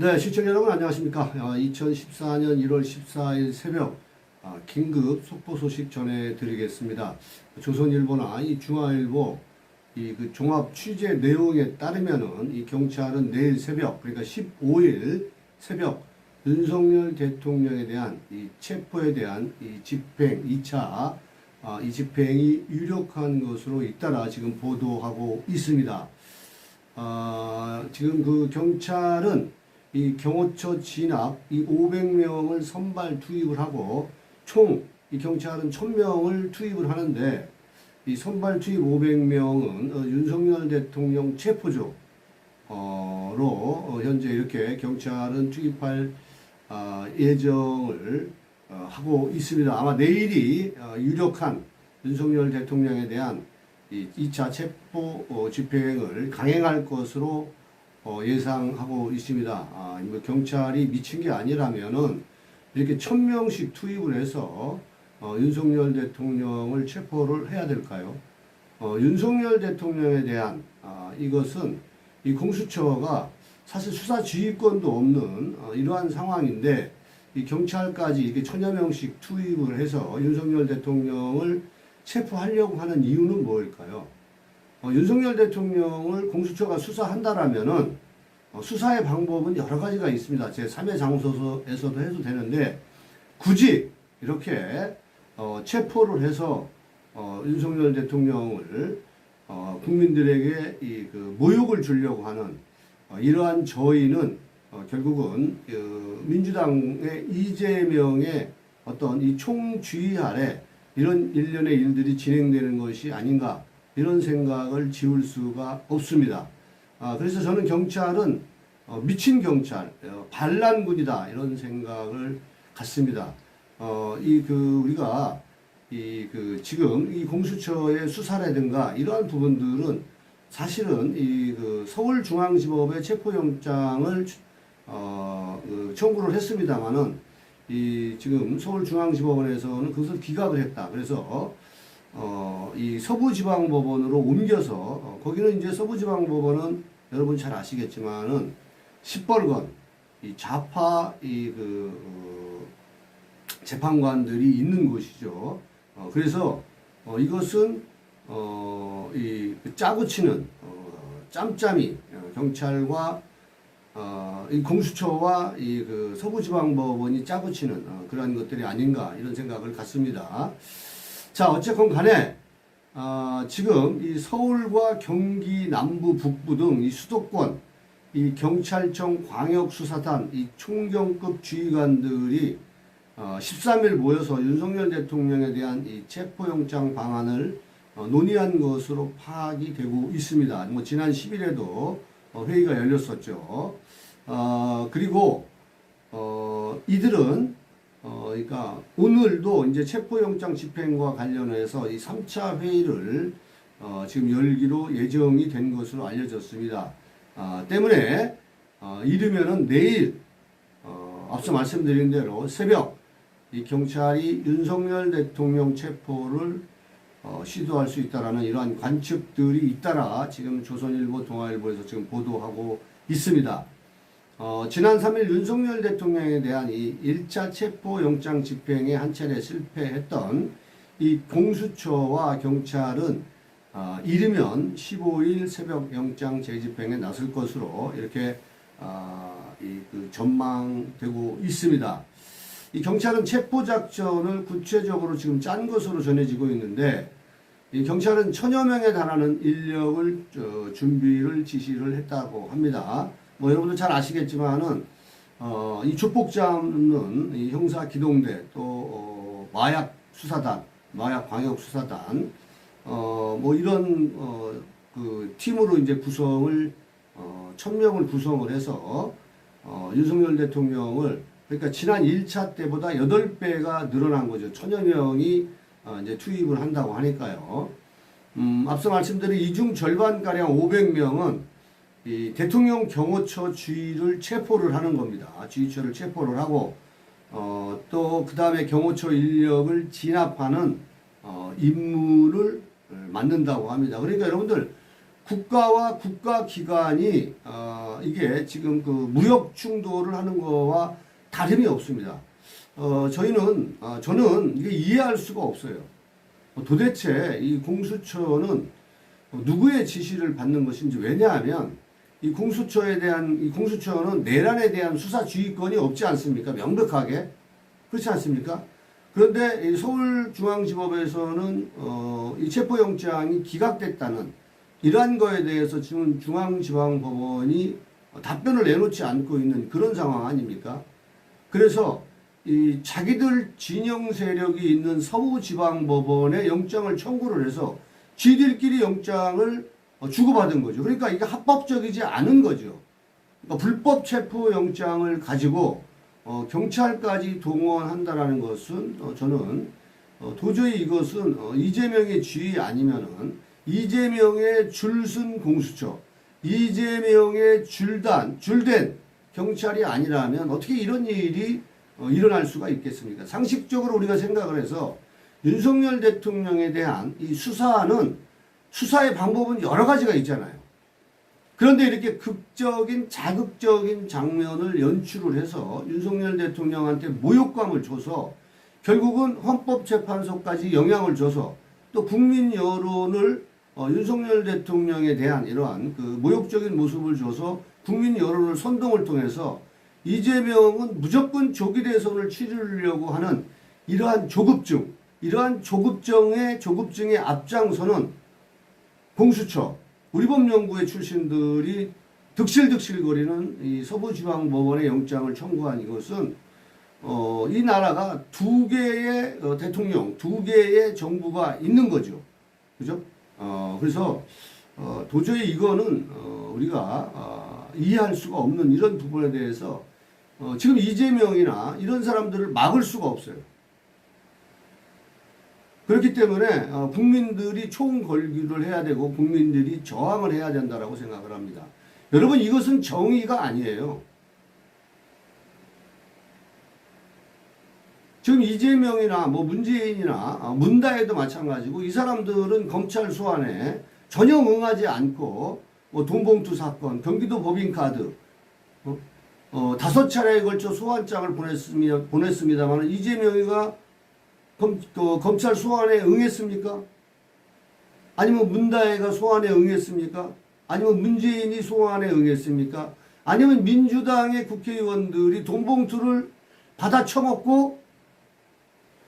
네, 시청자 여러분 안녕하십니까. 2014년 1월 14일 새벽 긴급 속보 소식 전해드리겠습니다. 조선일보나 이 중앙일보 그 종합 취재 내용에 따르면은 이 경찰은 내일 새벽, 그러니까 15일 새벽 윤석열 대통령에 대한 이 체포에 대한 이 집행 2차 이 집행이 유력한 것으로 잇따라 지금 보도하고 있습니다. 지금 그 경찰은 이 경호처 진압 이 500명을 선발 투입을 하고 총 이 경찰은 1000명을 투입을 하는데 이 선발 투입 500명은 윤석열 대통령 체포조로 현재 이렇게 경찰은 투입할 예정을 하고 있습니다. 아마 내일이 유력한 윤석열 대통령에 대한 이 2차 체포 집행을 강행할 것으로 예상하고 있습니다. 뭐 경찰이 미친 게 아니라면은 이렇게 1000명씩 투입을 해서 윤석열 대통령을 체포를 해야 될까요? 윤석열 대통령에 대한 이것은 이 공수처가 사실 수사 지휘권도 없는 이러한 상황인데 이 경찰까지 이렇게 1000여 명씩 투입을 해서 윤석열 대통령을 체포하려고 하는 이유는 뭘까요? 윤석열 대통령을 공수처가 수사한다라면은 수사의 방법은 여러 가지가 있습니다. 제3의 장소에서도 해도 되는데 굳이 이렇게 체포를 해서 윤석열 대통령을 국민들에게 그 모욕을 주려고 하는 이러한 저희는 결국은 민주당의 이재명의 어떤 이 총주의 아래 이런 일련의 일들이 진행되는 것이 아닌가 이런 생각을 지울 수가 없습니다. 그래서 저는 경찰은 미친 경찰, 반란군이다 이런 생각을 갖습니다. 우리가 지금 이 공수처의 수사라든가 이러한 부분들은 사실은 서울중앙지법의 체포영장을 청구를 했습니다만은 지금 서울중앙지법원에서는 그것을 기각을 했다. 그래서 이 서부지방법원으로 옮겨서 거기는 이제 서부지방법원은 여러분 잘 아시겠지만은 시뻘건 이 좌파 재판관들이 있는 곳이죠. 그래서 이것은 짜고 치는 짬짬이 경찰과 이 공수처와 서부지방법원이 짜고 치는 그러한 것들이 아닌가 이런 생각을 갖습니다. 자, 어쨌건 간에 지금 이 서울과 경기 남부 북부 등 이 수도권 이 경찰청 광역수사단 이 총경급 지휘관들이 13일 모여서 윤석열 대통령에 대한 이 체포영장 방안을 논의한 것으로 파악이 되고 있습니다. 뭐 지난 10일에도 회의가 열렸었죠. 그리고 이들은 그러니까 오늘도 이제 체포영장 집행과 관련해서 이 3차 회의를 지금 열기로 예정이 된 것으로 알려졌습니다. 때문에 이르면은 내일 앞서 말씀드린 대로 새벽 이 경찰이 윤석열 대통령 체포를 시도할 수 있다라는 이러한 관측들이 잇따라 지금 조선일보, 동아일보에서 지금 보도하고 있습니다. 지난 3일 윤석열 대통령에 대한 이 1차 체포영장 집행에 한 차례 실패했던 이 공수처와 경찰은 이르면 15일 새벽 영장 재집행에 나설 것으로 이렇게 전망되고 있습니다. 이 경찰은 체포작전을 구체적으로 지금 짠 것으로 전해지고 있는데 이 경찰은 1000여 명에 달하는 인력을 준비를 지시를 했다고 합니다. 뭐 여러분들 잘 아시겠지만은 이 조폭 잡는 이 형사 기동대 또 마약 수사단, 마약 광역 수사단 뭐 이런 그 팀으로 이제 구성을 1000명을 구성을 해서 윤석열 대통령을 그러니까 지난 1차 때보다 8배가 늘어난 거죠. 1000여 명이 이제 투입을 한다고 하니까요. 앞서 말씀드린 이 중 절반가량 500명은 이 대통령 경호처 주의를 체포를 하는 겁니다. 주의처를 체포를 하고 또 그 다음에 경호처 인력을 진압하는 임무를 맡는다고 합니다. 그러니까 여러분들 국가와 국가기관이 이게 지금 그 무역 충돌을 하는 거와 다름이 없습니다. 저는 이게 이해할 수가 없어요. 도대체 이 공수처는 누구의 지시를 받는 것인지. 왜냐하면 이 공수처는 내란에 대한 수사 지휘권이 없지 않습니까? 명백하게. 그렇지 않습니까? 그런데 이 서울중앙지법에서는 이 체포영장이 기각됐다는 이러한 거에 대해서 지금 중앙지방법원이 답변을 내놓지 않고 있는 그런 상황 아닙니까? 그래서 이 자기들 진영 세력이 있는 서부지방법원에 영장을 청구를 해서 지들끼리 영장을 주고받은 거죠. 그러니까 이게 합법적이지 않은 거죠. 그러니까 불법 체포영장을 가지고 경찰까지 동원한다라는 것은 저는 도저히 이것은 이재명의 지휘 아니면은 이재명의 줄슨 공수처, 이재명의 줄된 경찰이 아니라면 어떻게 이런 일이 일어날 수가 있겠습니까? 상식적으로 우리가 생각을 해서 윤석열 대통령에 대한 이 수사의 방법은 여러 가지가 있잖아요. 그런데 이렇게 자극적인 장면을 연출을 해서 윤석열 대통령한테 모욕감을 줘서 결국은 헌법재판소까지 영향을 줘서 또 국민 여론을 윤석열 대통령에 대한 이러한 그 모욕적인 모습을 줘서 국민 여론을 선동을 통해서 이재명은 무조건 조기 대선을 치르려고 하는 이러한 조급증에 앞장서는 공수처, 우리법연구회 출신들이 득실득실거리는 이 서부지방법원의 영장을 청구한 이것은 이 나라가 두 개의 대통령, 두 개의 정부가 있는 거죠. 그죠? 그래서 도저히 이거는 우리가 이해할 수가 없는 이런 부분에 대해서 지금 이재명이나 이런 사람들을 막을 수가 없어요. 그렇기 때문에 국민들이 총걸기를 해야 되고 국민들이 저항을 해야 된다고 생각을 합니다. 여러분, 이것은 정의가 아니에요. 지금 이재명이나 문재인이나 문다혜도 마찬가지고 이 사람들은 검찰 소환에 전혀 응하지 않고 돈봉투 사건, 경기도 법인카드 5차례에 걸쳐 소환장을 보냈습니다만 이재명이가 검찰 소환에 응했습니까? 아니면 문다혜가 소환에 응했습니까? 아니면 문재인이 소환에 응했습니까? 아니면 민주당의 국회의원들이 돈봉투를 받아 처먹고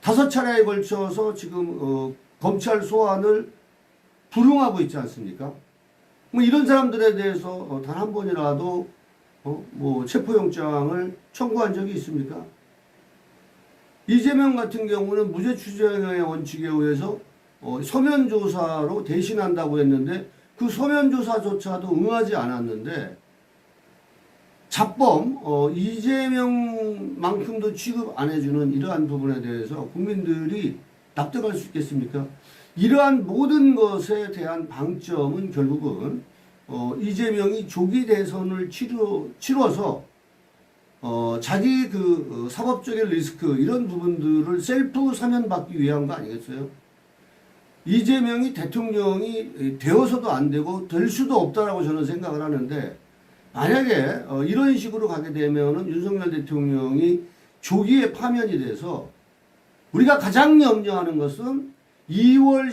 5차례에 걸쳐서 지금 검찰 소환을 불응하고 있지 않습니까? 이런 사람들에 대해서 단 한 번이라도 체포영장을 청구한 적이 있습니까? 이재명 같은 경우는 무죄 추정의 원칙에 의해서 서면조사로 대신한다고 했는데 그 서면조사조차도 응하지 않았는데 잡범 이재명만큼도 취급 안 해주는 이러한 부분에 대해서 국민들이 납득할 수 있겠습니까? 이러한 모든 것에 대한 방점은 결국은 이재명이 조기 대선을 치러서 자기 그 사법적인 리스크 이런 부분들을 셀프 사면받기 위한 거 아니겠어요? 이재명이 대통령이 되어서도 안 되고 될 수도 없다라고 저는 생각을 하는데 만약에 이런 식으로 가게 되면은 윤석열 대통령이 조기에 파면이 돼서 우리가 가장 염려하는 것은 2월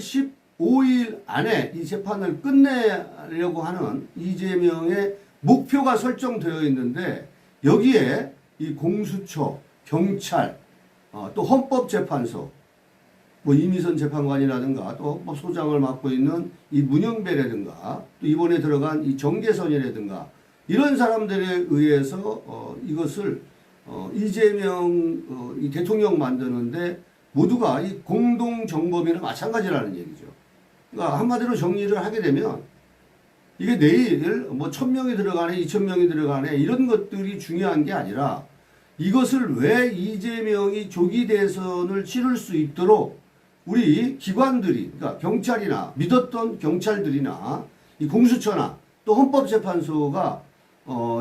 15일 안에 이 재판을 끝내려고 하는 이재명의 목표가 설정되어 있는데 여기에 이 공수처, 경찰, 또 헌법재판소, 이미선 재판관이라든가 또 헌법소장을 맡고 있는 이 문영배라든가 또 이번에 들어간 이 정계선이라든가 이런 사람들에 의해서 이것을 이재명 이 대통령 만드는데 모두가 이 공동정범이나 마찬가지라는 얘기죠. 그러니까 한마디로 정리를 하게 되면 이게 내일 1000명이 들어가네 2000명이 들어가네 이런 것들이 중요한 게 아니라 이것을 왜 이재명이 조기 대선을 치를 수 있도록 우리 기관들이 그러니까 경찰이나 믿었던 경찰들이나 이 공수처나 또 헌법재판소가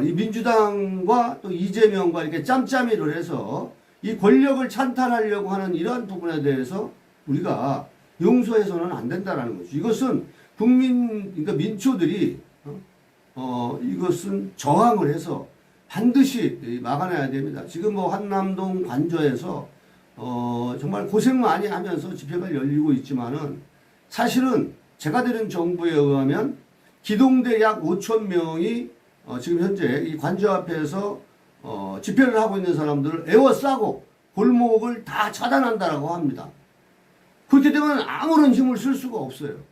이 민주당과 또 이재명과 이렇게 짬짬이를 해서 이 권력을 찬탈하려고 하는 이러한 부분에 대해서 우리가 용서해서는 안 된다는 거죠. 이것은 그러니까 민초들이 이것은 저항을 해서 반드시 막아내야 됩니다. 지금 뭐 한남동 관저에서 정말 고생 많이 하면서 집회가 열리고 있지만은 사실은 제가 들은 정보에 의하면 기동대 약 5천 명이 지금 현재 이 관저 앞에서 집회를 하고 있는 사람들을 에워싸고 골목을 다 차단한다라고 합니다. 그렇게 되면 아무런 힘을 쓸 수가 없어요.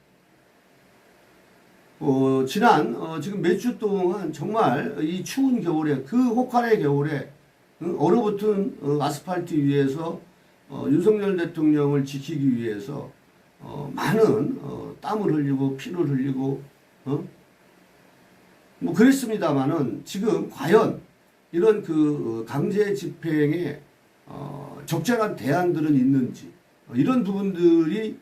지금 몇 주 동안 정말 이 추운 겨울에 그 혹한의 겨울에 얼어붙은 아스팔트 위에서 윤석열 대통령을 지키기 위해서 많은 땀을 흘리고 피를 흘리고 뭐 그랬습니다만은 지금 과연 이런 그 강제 집행에 적절한 대안들은 있는지 이런 부분들이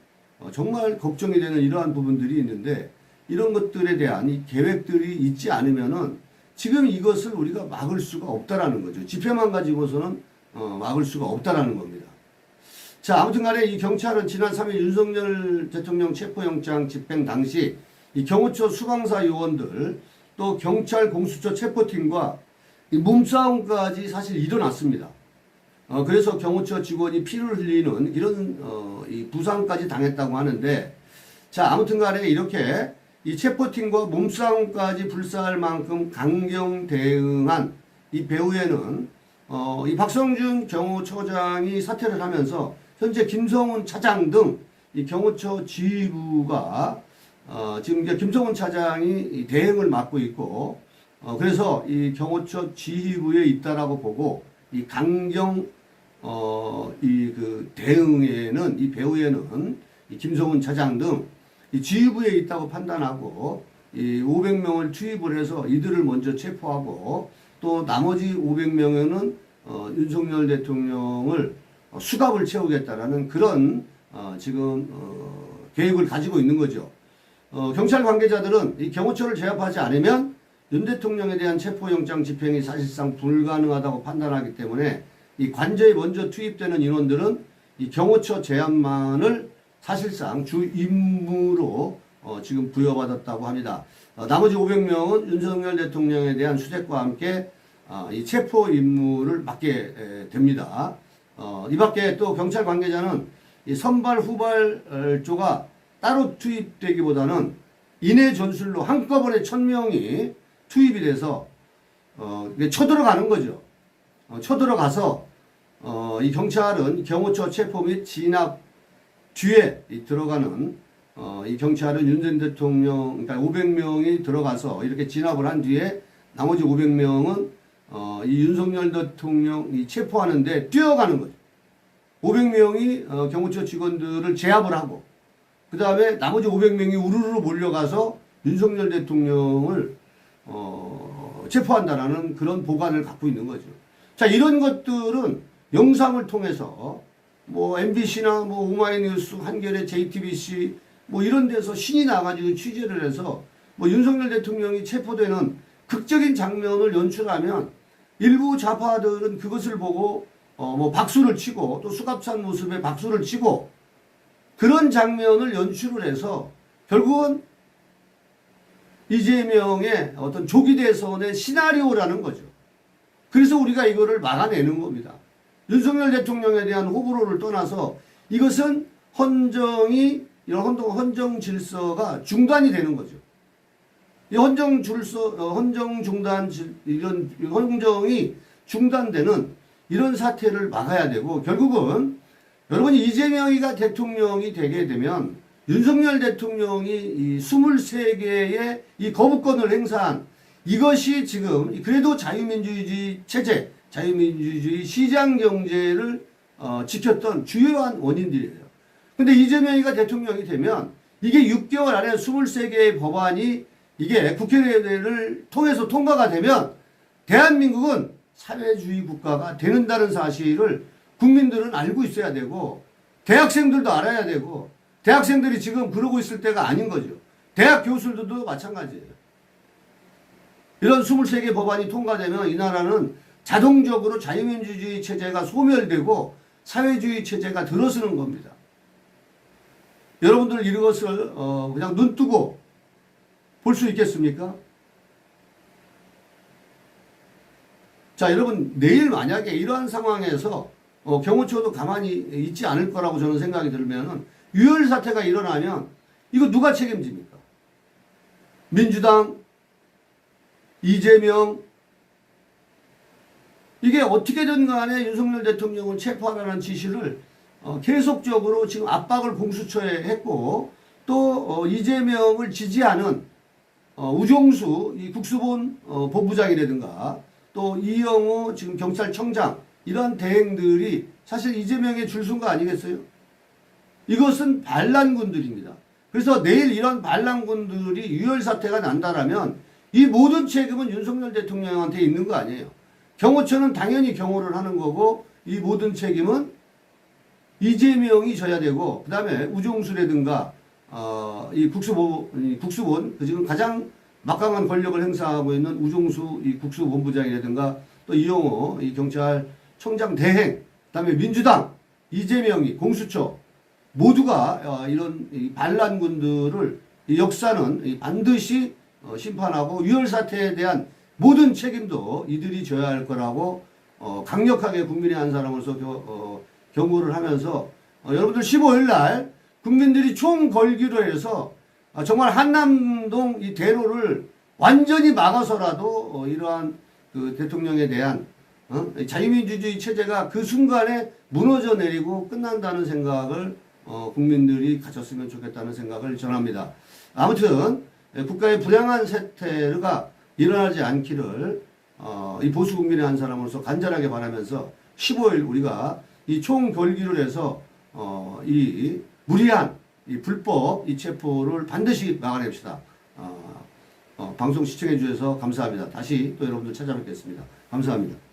정말 걱정이 되는 이러한 부분들이 있는데 이런 것들에 대한 이 계획들이 있지 않으면은 지금 이것을 우리가 막을 수가 없다라는 거죠. 집회만 가지고서는 막을 수가 없다라는 겁니다. 자, 아무튼 간에 이 경찰은 지난 3일 윤석열 대통령 체포영장 집행 당시 이 경호처 수방사 요원들 또 경찰 공수처 체포팀과 이 몸싸움까지 사실 일어났습니다. 그래서 경호처 직원이 피를 흘리는 이런 이 부상까지 당했다고 하는데 자, 아무튼 간에 이렇게 이 체포팀과 몸싸움까지 불사할 만큼 강경 대응한 이 배후에는 이 박성준 경호처장이 사퇴를 하면서 현재 김성훈 차장 등 이 경호처 지휘부가 지금 이제 김성훈 차장이 대응을 맡고 있고 그래서 이 경호처 지휘부에 있다라고 보고 이 강경 이 그 대응에는 이 배후에는 이 김성훈 차장 등 이 지휘부에 있다고 판단하고 이 500명을 투입을 해서 이들을 먼저 체포하고 또 나머지 500명에는 윤석열 대통령을 수갑을 채우겠다라는 그런 지금 계획을 가지고 있는 거죠. 경찰 관계자들은 이 경호처를 제압하지 않으면 윤 대통령에 대한 체포영장 집행이 사실상 불가능하다고 판단하기 때문에 이 관저에 먼저 투입되는 인원들은 이 경호처 제압만을 사실상 주 임무로 지금 부여받았다고 합니다. 나머지 500명은 윤석열 대통령에 대한 수색과 함께 이 체포 임무를 맡게 됩니다. 이 밖에 또 경찰 관계자는 이 선발 후발조가 따로 투입되기보다는 인해 전술로 한꺼번에 1000명이 투입이 돼서 쳐들어가는 거죠. 쳐들어가서 이 경찰은 경호처 체포 및 진압 뒤에 들어가는 이 경찰은 윤 전 대통령 그러니까 500명이 들어가서 이렇게 진압을 한 뒤에 나머지 500명은 이 윤석열 대통령이 체포하는데 뛰어가는 거죠. 500명이 경호처 직원들을 제압을 하고 그 다음에 나머지 500명이 우르르 몰려가서 윤석열 대통령을 체포한다라는 그런 보관을 갖고 있는 거죠. 자, 이런 것들은 영상을 통해서 뭐 MBC나 뭐 오마이뉴스, 한겨레, JTBC 뭐 이런 데서 신이 나가지고 취재를 해서 뭐 윤석열 대통령이 체포되는 극적인 장면을 연출하면 일부 좌파들은 그것을 보고 뭐 박수를 치고 또 수갑찬 모습에 박수를 치고 그런 장면을 연출을 해서 결국은 이재명의 어떤 조기 대선의 시나리오라는 거죠. 그래서 우리가 이거를 막아내는 겁니다. 윤석열 대통령에 대한 호불호를 떠나서 이것은 헌정 질서가 중단이 되는 거죠. 이 헌정 중단, 이런 헌정이 중단되는 이런 사태를 막아야 되고 결국은 여러분 이재명이가 대통령이 되게 되면 윤석열 대통령이 이 23개의 이 거부권을 행사한 이것이 지금 그래도 자유민주주의 체제, 자유민주주의 시장경제를 지켰던 주요한 원인들이에요. 근데 이재명이가 대통령이 되면 이게 6개월 안에 23개의 법안이 이게 국회를 통해서 통과가 되면 대한민국은 사회주의 국가가 되는다는 사실을 국민들은 알고 있어야 되고 대학생들도 알아야 되고 대학생들이 지금 그러고 있을 때가 아닌 거죠. 대학 교수들도 마찬가지예요. 이런 23개 법안이 통과되면 이 나라는 자동적으로 자유민주주의 체제가 소멸되고 사회주의 체제가 들어서는 겁니다. 여러분들 이것을 그냥 눈 뜨고 볼 수 있겠습니까? 자, 여러분, 내일 만약에 이러한 상황에서 경호처도 가만히 있지 않을 거라고 저는 생각이 들면은 유혈 사태가 일어나면 이거 누가 책임집니까? 민주당, 이재명, 이게 어떻게든 간에 윤석열 대통령을 체포하라는 지시를 계속적으로 지금 압박을 공수처에 했고 또 이재명을 지지하는 우종수 이 국수본 본부장이라든가 또 이영호 지금 경찰청장 이런 대행들이 사실 이재명의 줄순거 아니겠어요? 이것은 반란군들입니다. 그래서 내일 이런 반란군들이 유혈 사태가 난다라면 이 모든 책임은 윤석열 대통령한테 있는 거 아니에요. 경호처는 당연히 경호를 하는 거고 이 모든 책임은 이재명이 져야 되고 그 다음에 우종수라든가 이 국수본 그 지금 가장 막강한 권력을 행사하고 있는 우종수 이 국수본부장이라든가 또 이영호 이 경찰청장 대행 그다음에 민주당 이재명이 공수처 모두가 이런 이 반란군들을 이 역사는 반드시 심판하고 유혈 사태에 대한 모든 책임도 이들이 져야 할 거라고 강력하게 국민의 한 사람으로서 경고를 하면서 여러분들 15일 날 국민들이 총 걸기로 해서 정말 한남동 이 대로를 완전히 막아서라도 이러한 그 대통령에 대한 자유민주주의 체제가 그 순간에 무너져 내리고 끝난다는 생각을 국민들이 가졌으면 좋겠다는 생각을 전합니다. 아무튼 국가의 불행한 사태가 일어나지 않기를 이 보수 국민의 한 사람으로서 간절하게 바라면서 15일 우리가 이 총결기를 해서 이 무리한 이 불법 이 체포를 반드시 막아냅시다. 방송 시청해 주셔서 감사합니다. 다시 또 여러분들 찾아뵙겠습니다. 감사합니다.